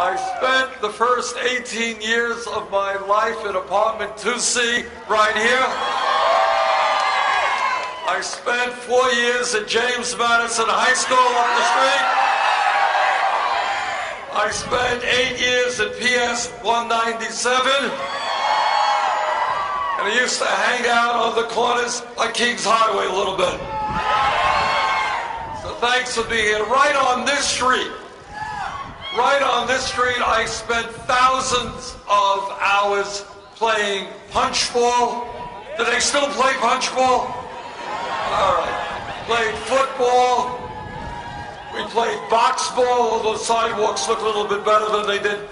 I spent the first 18 years of my life in apartment 2C right here. I spent 4 years at James Madison High School up the street. I spent 8 years at PS 197. And I used to hang out on the corners like Kings Highway a little bit. So thanks for being here. Right on this street, I spent thousands of hours playing punchball. Do they still play punchball? All right. Played football. We played box ball, although the sidewalks look a little bit better than they did.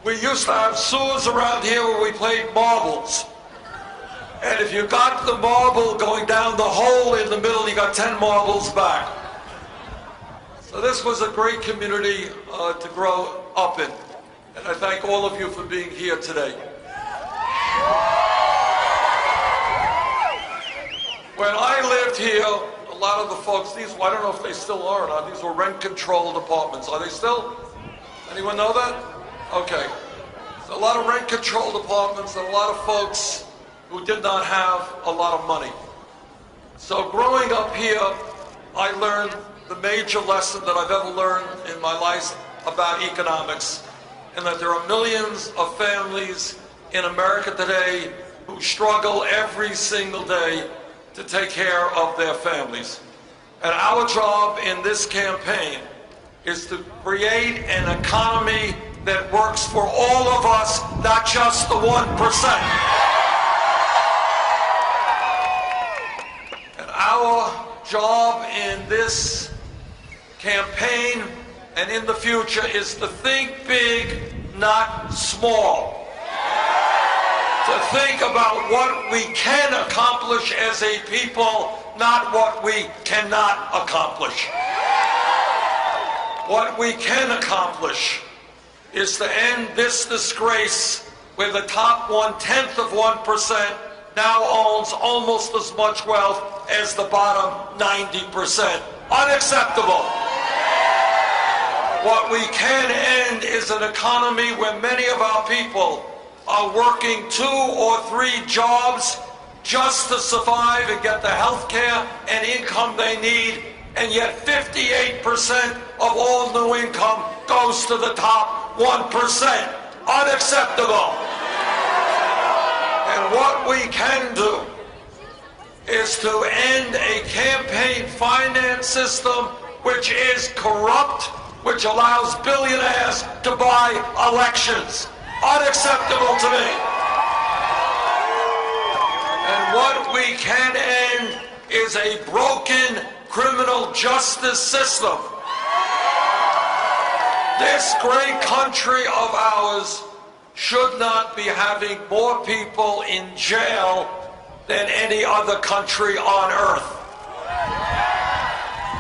We used to have sewers around here where we played marbles. And if you got the marble going down the hole in the middle, you got 10 marbles back. So this was a great community to grow up in. And I thank all of you for being here today. When I lived here, a lot of the folks, I don't know if they still are or not, these were rent-controlled apartments. Are they still? Anyone know that? Okay. So a lot of rent-controlled apartments and a lot of folks who did not have a lot of money. So growing up here, I learned the major lesson that I've ever learned in my life about economics, and that there are millions of families in America today who struggle every single day to take care of their families. And our job in this campaign is to create an economy that works for all of us, not just the 1%. And our job in this campaign and in the future is to think big, not small. To think about what we can accomplish as a people, not what we cannot accomplish. What we can accomplish is to end this disgrace where the top 1/10 of 1% now owns almost as much wealth as the bottom 90%. Unacceptable. What we can end is an economy where many of our people are working 2 or 3 jobs just to survive and get the health care and income they need, and yet 58% of all new income goes to the top 1%. Unacceptable. And what we can do is to end a campaign finance system which is corrupt, which allows billionaires to buy elections. Unacceptable to me. And what we can end is a broken criminal justice system. This great country of ours should not be having more people in jail than any other country on earth.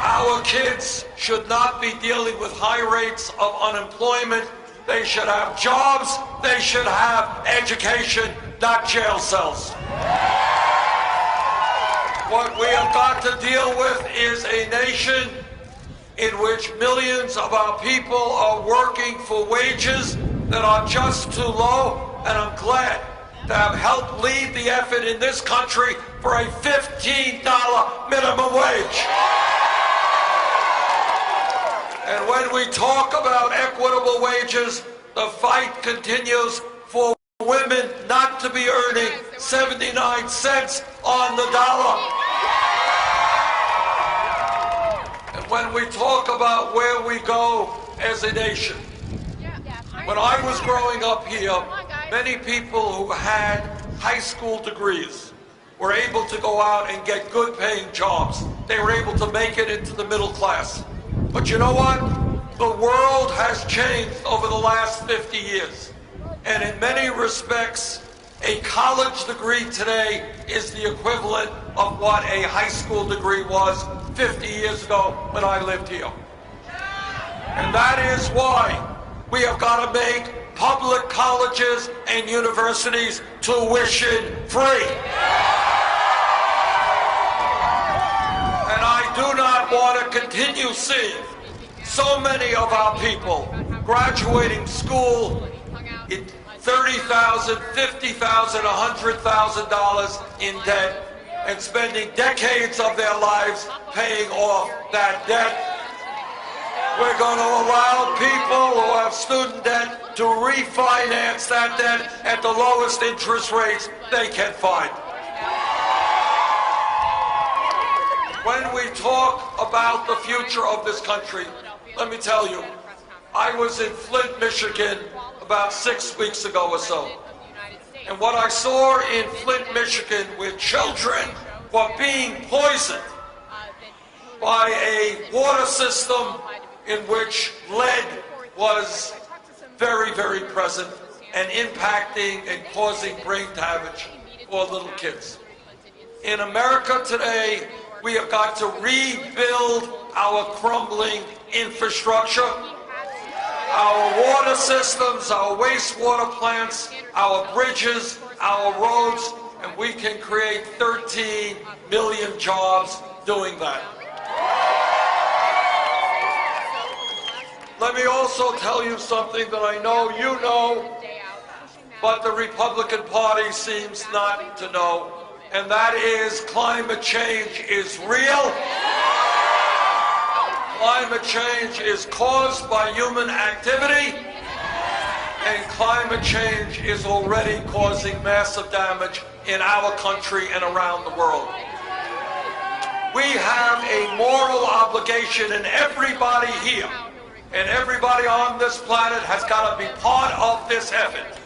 Our kids should not be dealing with high rates of unemployment. They should have jobs, they should have education, not jail cells. What we have got to deal with is a nation in which millions of our people are working for wages that are just too low, and I'm glad to have helped lead the effort in this country for a $15 minimum wage. And when we talk about equitable wages, the fight continues for women not to be earning 79 cents on the dollar. And when we talk about where we go as a nation, when I was growing up here, many people who had high school degrees were able to go out and get good paying jobs. They were able to make it into the middle class. But you know what? The world has changed over the last 50 years. And in many respects, a college degree today is the equivalent of what a high school degree was 50 years ago when I lived here. And that is why we have got to make public colleges and universities tuition free. And I do not want to continue seeing so many of our people graduating school in $30,000, $50,000, $100,000 in debt and spending decades of their lives paying off that debt. We're going to allow people who have student debt to refinance that debt at the lowest interest rates they can find. When we talk about the future of this country, let me tell you, I was in Flint, Michigan about 6 weeks ago or so. And what I saw in Flint, Michigan, where children were being poisoned by a water system in which lead was very, very present and impacting and causing brain damage for little kids. In America today, we have got to rebuild our crumbling infrastructure, our water systems, our wastewater plants, our bridges, our roads, and we can create 13 million jobs doing that. Let me also tell you something that I know you know, but the Republican Party seems not to know, and that is climate change is real. Climate change is caused by human activity, and climate change is already causing massive damage in our country and around the world. We have a moral obligation, and everybody here and everybody on this planet has got to be part of this effort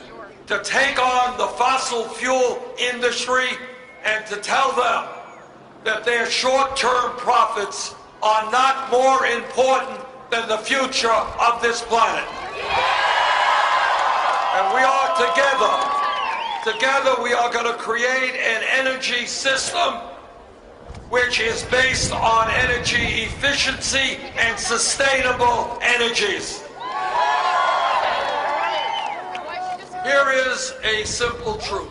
to take on the fossil fuel industry and to tell them that their short-term profits are not more important than the future of this planet. And we are together we are going to create an energy system which is based on energy efficiency and sustainable energies. Here is a simple truth.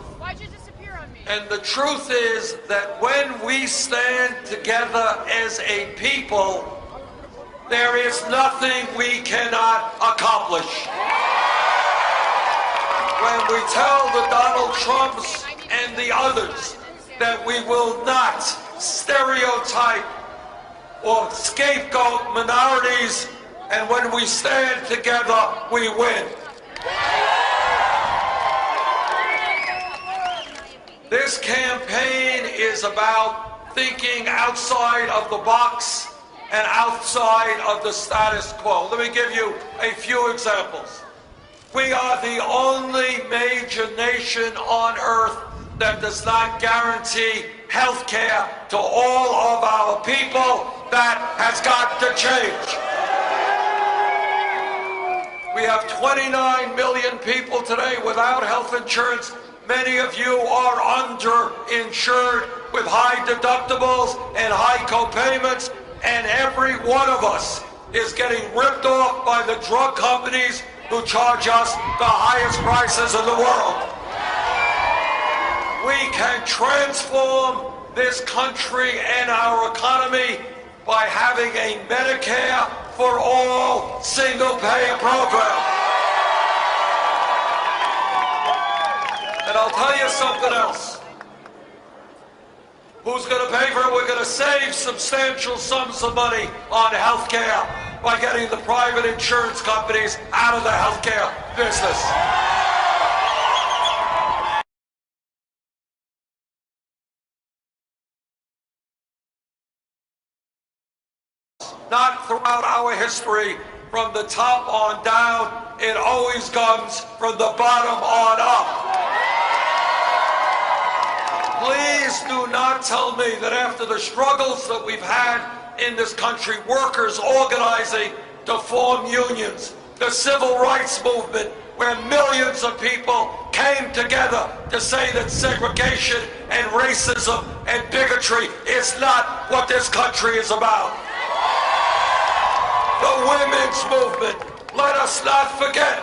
And the truth is that when we stand together as a people, there is nothing we cannot accomplish. When we tell the Donald Trumps and the others that we will not stereotype or scapegoat minorities, and when we stand together, we win. This campaign is about thinking outside of the box and outside of the status quo. Let me give you a few examples. We are the only major nation on earth that does not guarantee health care to all of our people. That has got to change. We have 29 million people today without health insurance. Many of you are underinsured with high deductibles and high co-payments, and every one of us is getting ripped off by the drug companies who charge us the highest prices in the world. We can transform this country and our economy by having a Medicare for all single-payer program. And I'll tell you something else. Who's going to pay for it? We're going to save substantial sums of money on health care by getting the private insurance companies out of the health care business. Not throughout our history, from the top on down, it always comes from the bottom on up. Please do not tell me that after the struggles that we've had in this country, workers organizing to form unions, the civil rights movement, where millions of people came together to say that segregation and racism and bigotry is not what this country is about. The women's movement, let us not forget,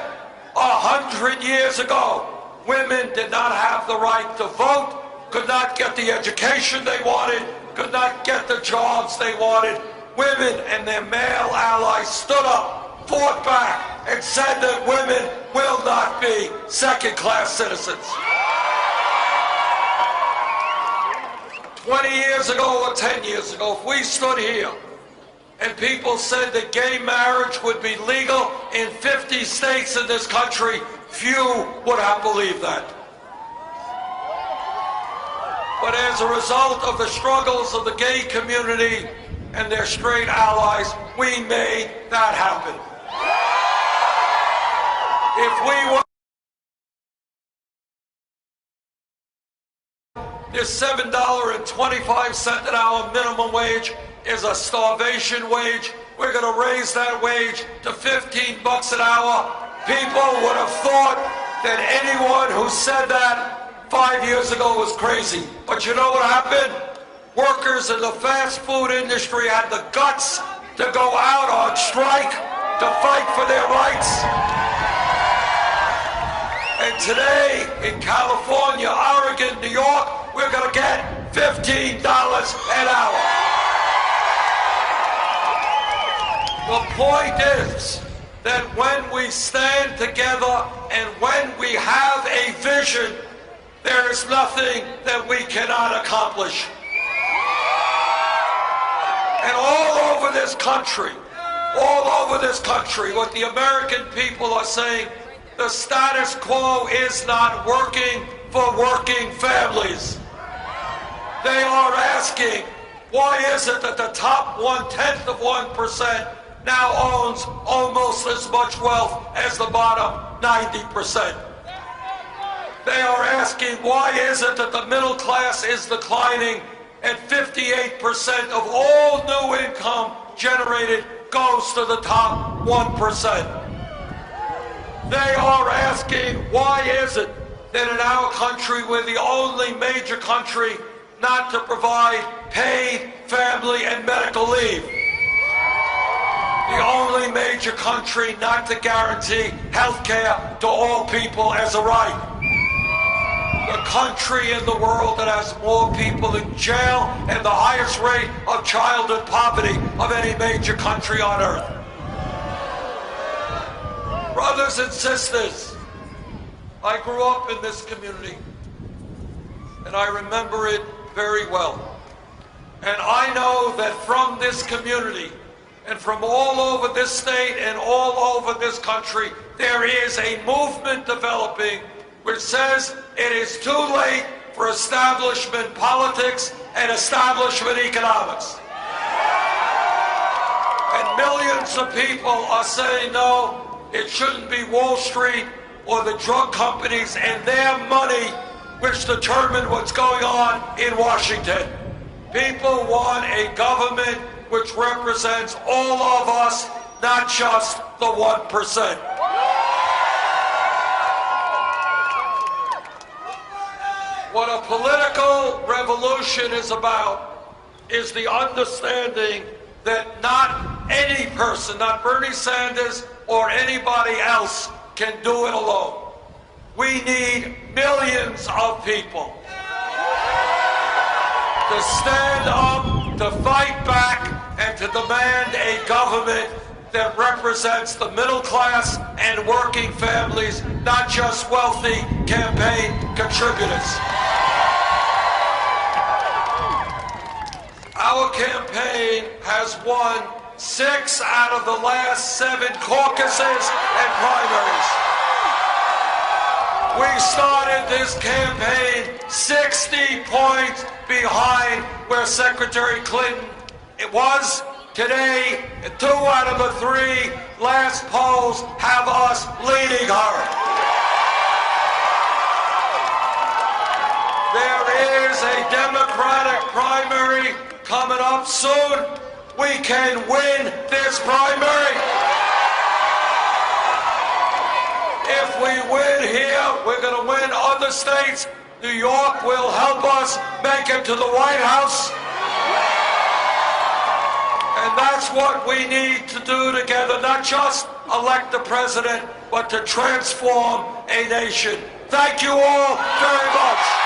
100 years ago, women did not have the right to vote, could not get the education they wanted, could not get the jobs they wanted. Women and their male allies stood up, fought back, and said that women will not be second-class citizens. 20 years ago or 10 years ago, if we stood here and people said that gay marriage would be legal in 50 states in this country, few would have believed that. But as a result of the struggles of the gay community and their straight allies, we made that happen. If we were this $7.25 an hour minimum wage is a starvation wage. We're going to raise that wage to $15 an hour. People would have thought that anyone who said that 5 years ago was crazy. But you know what happened? Workers in the fast food industry had the guts to go out on strike to fight for their rights. And today in California, Oregon, New York, we're going to get $15 an hour. The point is that when we stand together and when we have a vision, there is nothing that we cannot accomplish. And all over this country, what the American people are saying, the status quo is not working for working families. They are asking, why is it that the top 1/10 of 1% now owns almost as much wealth as the bottom 90%? They are asking, why is it that the middle class is declining and 58% of all new income generated goes to the top 1%? They are asking, why is it that in our country we're the only major country not to provide paid family and medical leave? The only major country not to guarantee health care to all people as a right. The country in the world that has more people in jail and the highest rate of childhood poverty of any major country on earth. Brothers and sisters, I grew up in this community and I remember it very well. And I know that from this community and from all over this state and all over this country, there is a movement developing which says it is too late for establishment politics and establishment economics. And millions of people are saying, no, it shouldn't be Wall Street or the drug companies and their money which determine what's going on in Washington. People want a government which represents all of us, not just the 1%. What a political revolution is about is the understanding that not any person, not Bernie Sanders or anybody else, can do it alone. We need millions of people to stand up, to fight back, and to demand a government that represents the middle class and working families, not just wealthy campaign contributors. Our campaign has won 6 out of the last 7 caucuses and primaries. We started this campaign 60 points behind where Secretary Clinton was. Today, 2 out of the 3 last polls have us leading her. There is a Democratic primary coming up soon. We can win this primary. If we win here, we're going to win other states. New York will help us make it to the White House. And that's what we need to do together, not just elect the president, but to transform a nation. Thank you all very much.